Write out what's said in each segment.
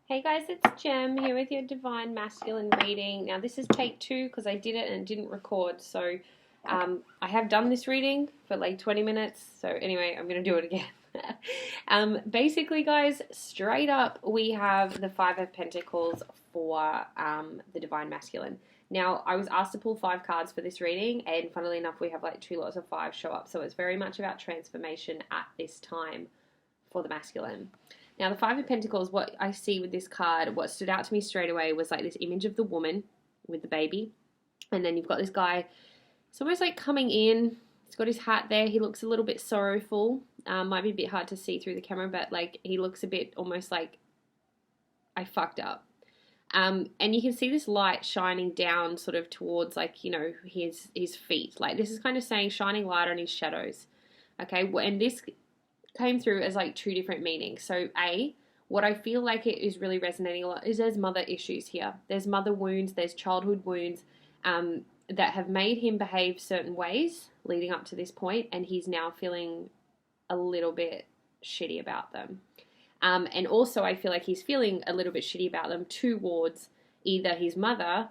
Hey guys, it's Jem here with your Divine Masculine reading. Now this is take 2 because I did it and didn't record. So I have done this reading for like 20 minutes. So anyway, I'm going to do it again. Basically guys, straight up we have the Five of Pentacles for the Divine Masculine. Now I was asked to pull 5 cards for this reading, and funnily enough we have like 2 lots of 5 show up. So it's very much about transformation at this time for the masculine. Now, the Five of Pentacles, what I see with this card, what stood out to me straight away was like this image of the woman with the baby. And then you've got this guy, it's almost like coming in. He's got his hat there. He looks a little bit sorrowful. Might be a bit hard to see through the camera, but like he looks a bit almost like I fucked up. And you can see this light shining down sort of towards like, you know, his feet. Like this is kind of saying shining light on his shadows. Okay, and this came through as like 2 different meanings. So what I feel like it is really resonating a lot is there's mother issues here. There's mother wounds, there's childhood wounds that have made him behave certain ways leading up to this point, and he's now feeling a little bit shitty about them. And also I feel like he's feeling a little bit shitty about them towards either his mother,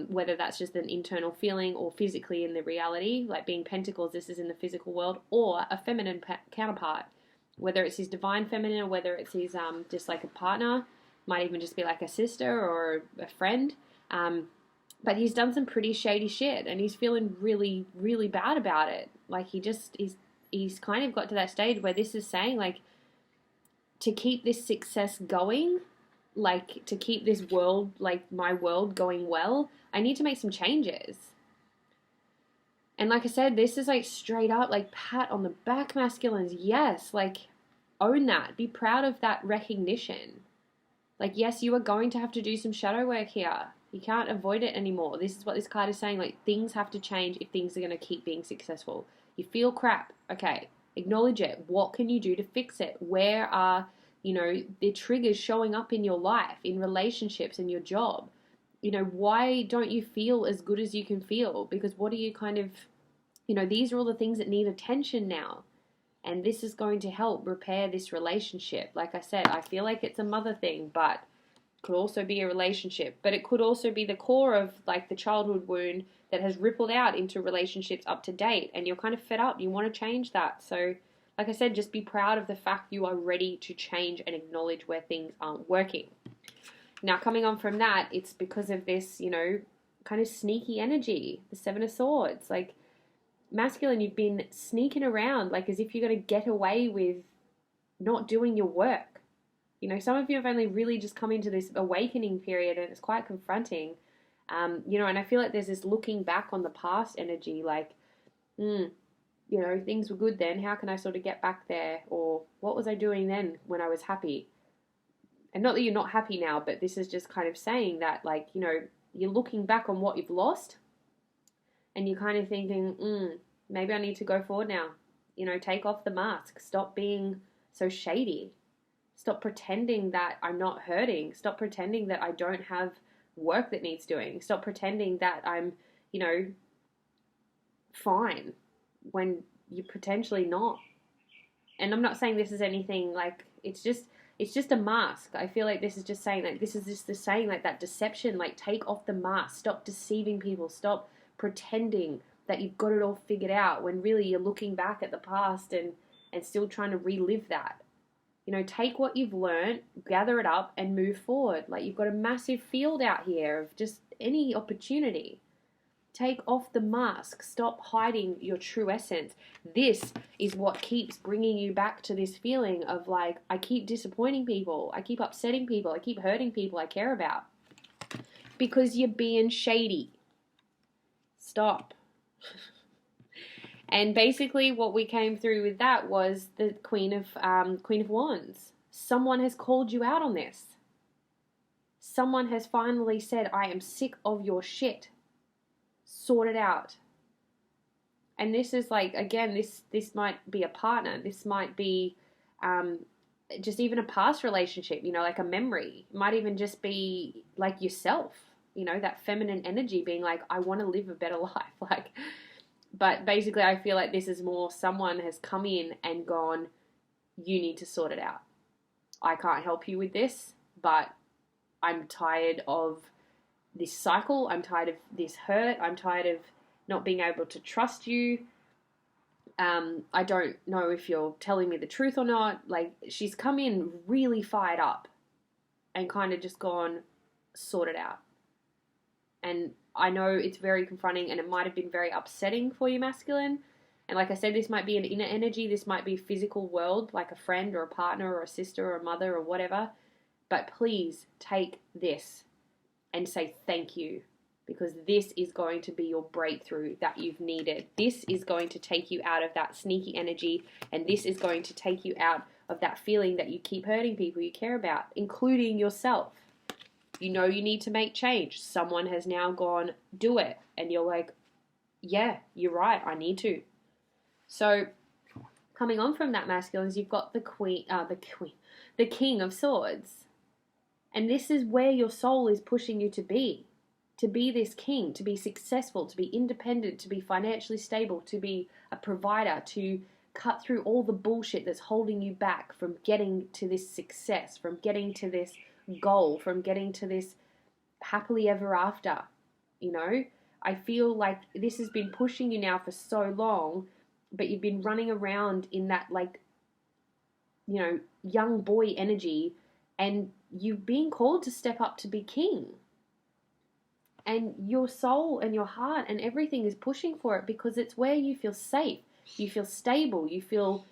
whether that's just an internal feeling or physically in the reality, like being pentacles, this is in the physical world, or a feminine counterpart, whether it's his divine feminine or whether it's his just like a partner, might even just be like a sister or a friend. But he's done some pretty shady shit and he's feeling really, really bad about it. Like he's kind of got to that stage where this is saying like, to keep this success going, like to keep this world, like my world going well, I need to make some changes. And like I said, this is like straight up like pat on the back masculines. Yes, like own that. Be proud of that recognition. Like, yes, you are going to have to do some shadow work here. You can't avoid it anymore. This is what this card is saying. Like, things have to change if things are going to keep being successful. You feel crap. Okay, acknowledge it. What can you do to fix it? Where are, you know, the triggers showing up in your life, in relationships, in your job? You know, why don't you feel as good as you can feel? Because what are you kind of, you know, these are all the things that need attention now. And this is going to help repair this relationship. Like I said, I feel like it's a mother thing, but it could also be a relationship. But it could also be the core of like the childhood wound that has rippled out into relationships up to date. And you're kind of fed up. You want to change that. So like I said, just be proud of the fact you are ready to change and acknowledge where things aren't working. Now, coming on from that, it's because of this, you know, kind of sneaky energy, the Seven of Swords. Like, masculine, you've been sneaking around like as if you're going to get away with not doing your work. You know, some of you have only really just come into this awakening period and it's quite confronting. You know, and I feel like there's this looking back on the past energy, like, you know, things were good then. How can I sort of get back there? Or what was I doing then when I was happy? And not that you're not happy now, but this is just kind of saying that, like, you know, you're looking back on what you've lost and you're kind of thinking, maybe I need to go forward now. You know, take off the mask. Stop being so shady. Stop pretending that I'm not hurting. Stop pretending that I don't have work that needs doing. Stop pretending that I'm, you know, fine when you're potentially not. And I'm not saying this is anything like, it's just a mask. I feel like this is just saying like, this is just the saying like that deception, like take off the mask. Stop deceiving people. Stop pretending that you've got it all figured out when really you're looking back at the past and still trying to relive that. You know, take what you've learned, gather it up and move forward. Like you've got a massive field out here of just any opportunity. Take off the mask. Stop hiding your true essence. This is what keeps bringing you back to this feeling of like, I keep disappointing people. I keep upsetting people. I keep hurting people I care about. Because you're being shady. Stop. And basically what we came through with that was the Queen of Wands. Someone has called you out on this. Someone has finally said, I am sick of your shit. Sort it out. And this is like, again, this might be a partner. This might be just even a past relationship, you know, like a memory. It might even just be like yourself, you know, that feminine energy being like, I want to live a better life. Like, but basically I feel like this is more someone has come in and gone, you need to sort it out. I can't help you with this, but I'm tired of this cycle. I'm tired of this hurt. I'm tired of not being able to trust you. I don't know if you're telling me the truth or not. Like, she's come in really fired up and kind of just gone, sort it out. And I know it's very confronting and it might have been very upsetting for you, masculine. And like I said, this might be an inner energy. This might be a physical world, like a friend or a partner or a sister or a mother or whatever. But please take this and say thank you, because this is going to be your breakthrough that you've needed. This is going to take you out of that sneaky energy, and this is going to take you out of that feeling that you keep hurting people you care about, including yourself. You know you need to make change. Someone has now gone, do it. And you're like, yeah, you're right, I need to. So coming on from that, masculines, you've got the King of Swords. And this is where your soul is pushing you to be this king, to be successful, to be independent, to be financially stable, to be a provider, to cut through all the bullshit that's holding you back from getting to this success, from getting to this goal, from getting to this happily ever after. You know, I feel like this has been pushing you now for so long, but you've been running around in that, like, you know, young boy energy, and you've been called to step up to be king. And your soul and your heart and everything is pushing for it, because it's where you feel safe, you feel stable, you feel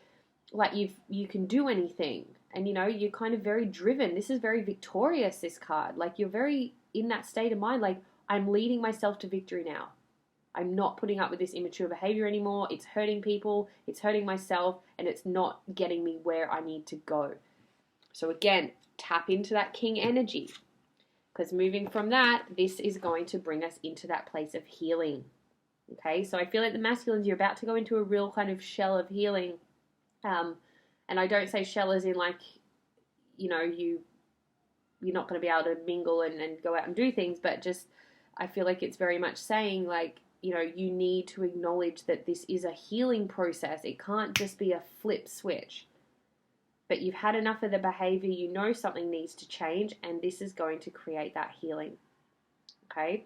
like you can do anything. And, you know, you're kind of very driven. This is very victorious, this card. Like, you're very in that state of mind, like, I'm leading myself to victory now. I'm not putting up with this immature behavior anymore. It's hurting people, it's hurting myself, and it's not getting me where I need to go. So again, tap into that king energy, because moving from that, this is going to bring us into that place of healing. Okay, so I feel like the masculines, you're about to go into a real kind of shell of healing. And I don't say shell as in, like, you know, you're not going to be able to mingle and go out and do things, but just, I feel like it's very much saying, like, you know, you need to acknowledge that this is a healing process. It can't just be a flip switch. But you've had enough of the behavior, you know something needs to change, and this is going to create that healing. Okay?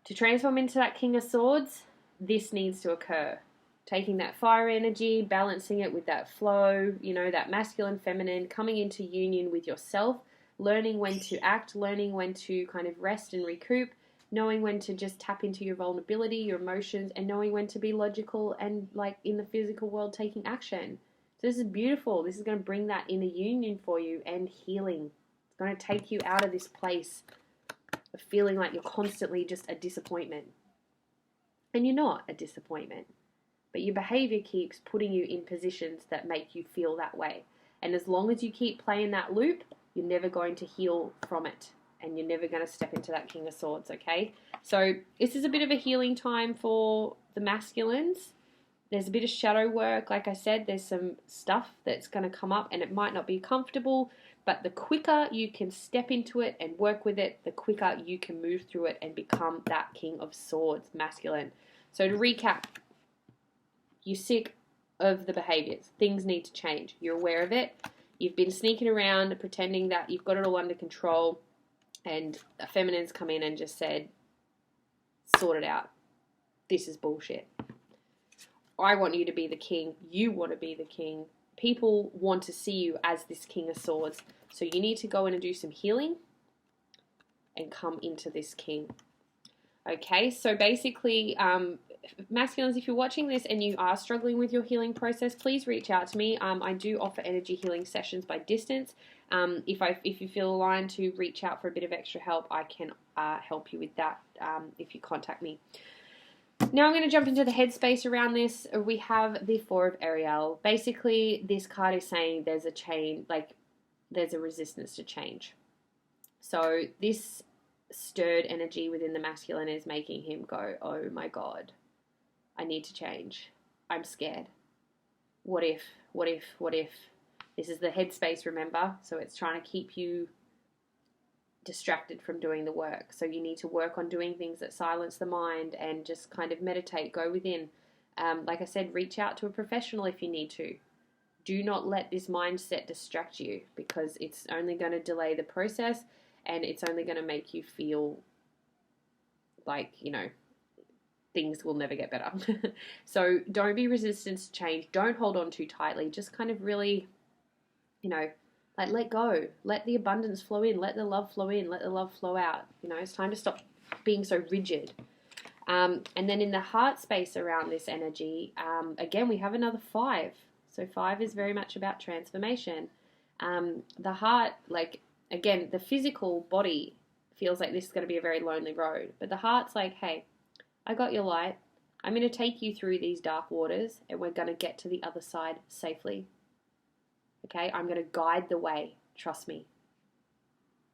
To transform into that King of Swords, this needs to occur. Taking that fire energy, balancing it with that flow, you know, that masculine, feminine, coming into union with yourself, learning when to act, learning when to kind of rest and recoup, knowing when to just tap into your vulnerability, your emotions, and knowing when to be logical and, like, in the physical world, taking action. So this is beautiful. This is going to bring that inner union for you and healing. It's going to take you out of this place of feeling like you're constantly just a disappointment. And you're not a disappointment. But your behavior keeps putting you in positions that make you feel that way. And as long as you keep playing that loop, you're never going to heal from it. And you're never going to step into that King of Swords, okay? So this is a bit of a healing time for the masculines. There's a bit of shadow work. Like I said, there's some stuff that's going to come up and it might not be comfortable, but the quicker you can step into it and work with it, the quicker you can move through it and become that King of Swords, masculine. So to recap, you're sick of the behaviors. Things need to change. You're aware of it. You've been sneaking around pretending that you've got it all under control, and a feminine's come in and just said, sort it out. This is bullshit. I want you to be the king. You want to be the king. People want to see you as this King of Swords. So you need to go in and do some healing and come into this king. Okay, so basically, masculines, if you're watching this and you are struggling with your healing process, please reach out to me. I do offer energy healing sessions by distance. If you feel aligned to reach out for a bit of extra help, I can help you with that if you contact me. Now I'm going to jump into the headspace around this. We have the Four of Ariel. Basically, this card is saying there's a change, like there's a resistance to change. So this stirred energy within the masculine is making him go, oh my God, I need to change. I'm scared. What if? This is the headspace, remember? So it's trying to keep you distracted from doing the work. So you need to work on doing things that silence the mind and just kind of meditate, go within. Like I said, reach out to a professional if you need to. Do not let this mindset distract you, because it's only going to delay the process and it's only going to make you feel like, things will never get better. So don't be resistant to change. Don't hold on too tightly. Just kind of really, like let go. Let the abundance flow in. Let the love flow in. Let the love flow out. It's time to stop being so rigid. And then in the heart space around this energy, again, we have another 5. So 5 is very much about transformation. The heart, like, again, the physical body feels like this is going to be a very lonely road. But the heart's like, hey, I got your light. I'm going to take you through these dark waters and we're going to get to the other side safely. Okay, I'm going to guide the way. Trust me.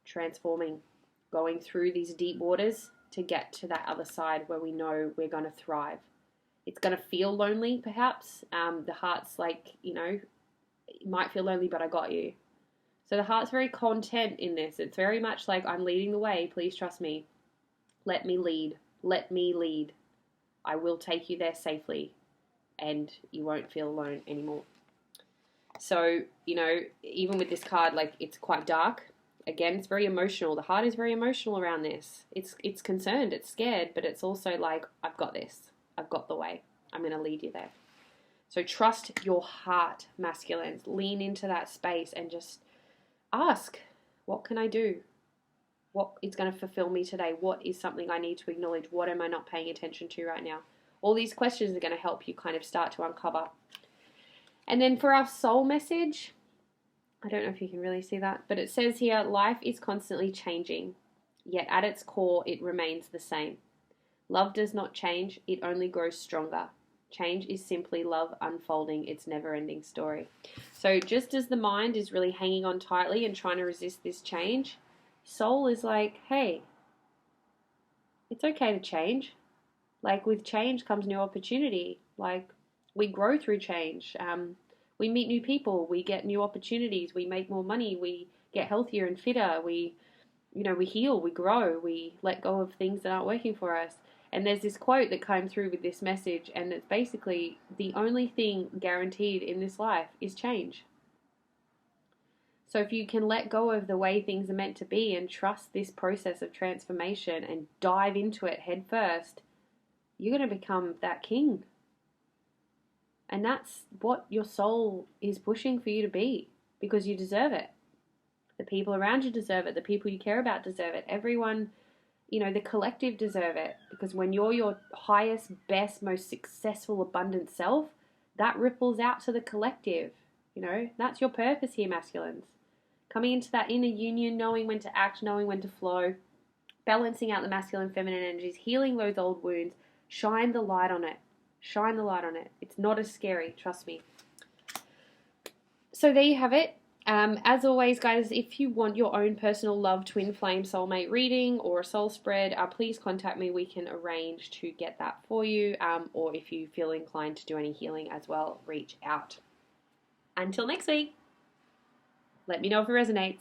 Transforming, going through these deep waters to get to that other side where we know we're going to thrive. It's going to feel lonely, perhaps. The heart's like, it might feel lonely, but I got you. So the heart's very content in this. It's very much like, I'm leading the way. Please trust me. Let me lead. Let me lead. I will take you there safely and you won't feel alone anymore. So, even with this card, like, it's quite dark. Again, it's very emotional. The heart is very emotional around this. It's concerned, it's scared, but it's also like, I've got this. I've got the way. I'm going to lead you there. So trust your heart, masculines. Lean into that space and just ask, what can I do? What is going to fulfill me today? What is something I need to acknowledge? What am I not paying attention to right now? All these questions are going to help you kind of start to uncover. And then for our soul message, I don't know if you can really see that, but it says here, life is constantly changing, yet at its core, it remains the same. Love does not change, it only grows stronger. Change is simply love unfolding its never-ending story. So just as the mind is really hanging on tightly and trying to resist this change, soul is like, hey, it's okay to change. Like, with change comes new opportunity. Like, we grow through change. We meet new people. We get new opportunities. We make more money. We get healthier and fitter. We heal. We grow. We let go of things that aren't working for us. And there's this quote that came through with this message, and it's basically, the only thing guaranteed in this life is change. So if you can let go of the way things are meant to be and trust this process of transformation and dive into it head first, you're going to become that king. And that's what your soul is pushing for you to be, because you deserve it. The people around you deserve it. The people you care about deserve it. Everyone, the collective deserve it. Because when you're your highest, best, most successful, abundant self, that ripples out to the collective. That's your purpose here, masculines. Coming into that inner union, knowing when to act, knowing when to flow, balancing out the masculine, feminine energies, healing those old wounds. Shine the light on it. Shine the light on it. It's not as scary, trust me. So there you have it. As always, guys, if you want your own personal love twin flame soulmate reading or a soul spread, please contact me. We can arrange to get that for you. Or if you feel inclined to do any healing as well, reach out. Until next week, let me know if it resonates.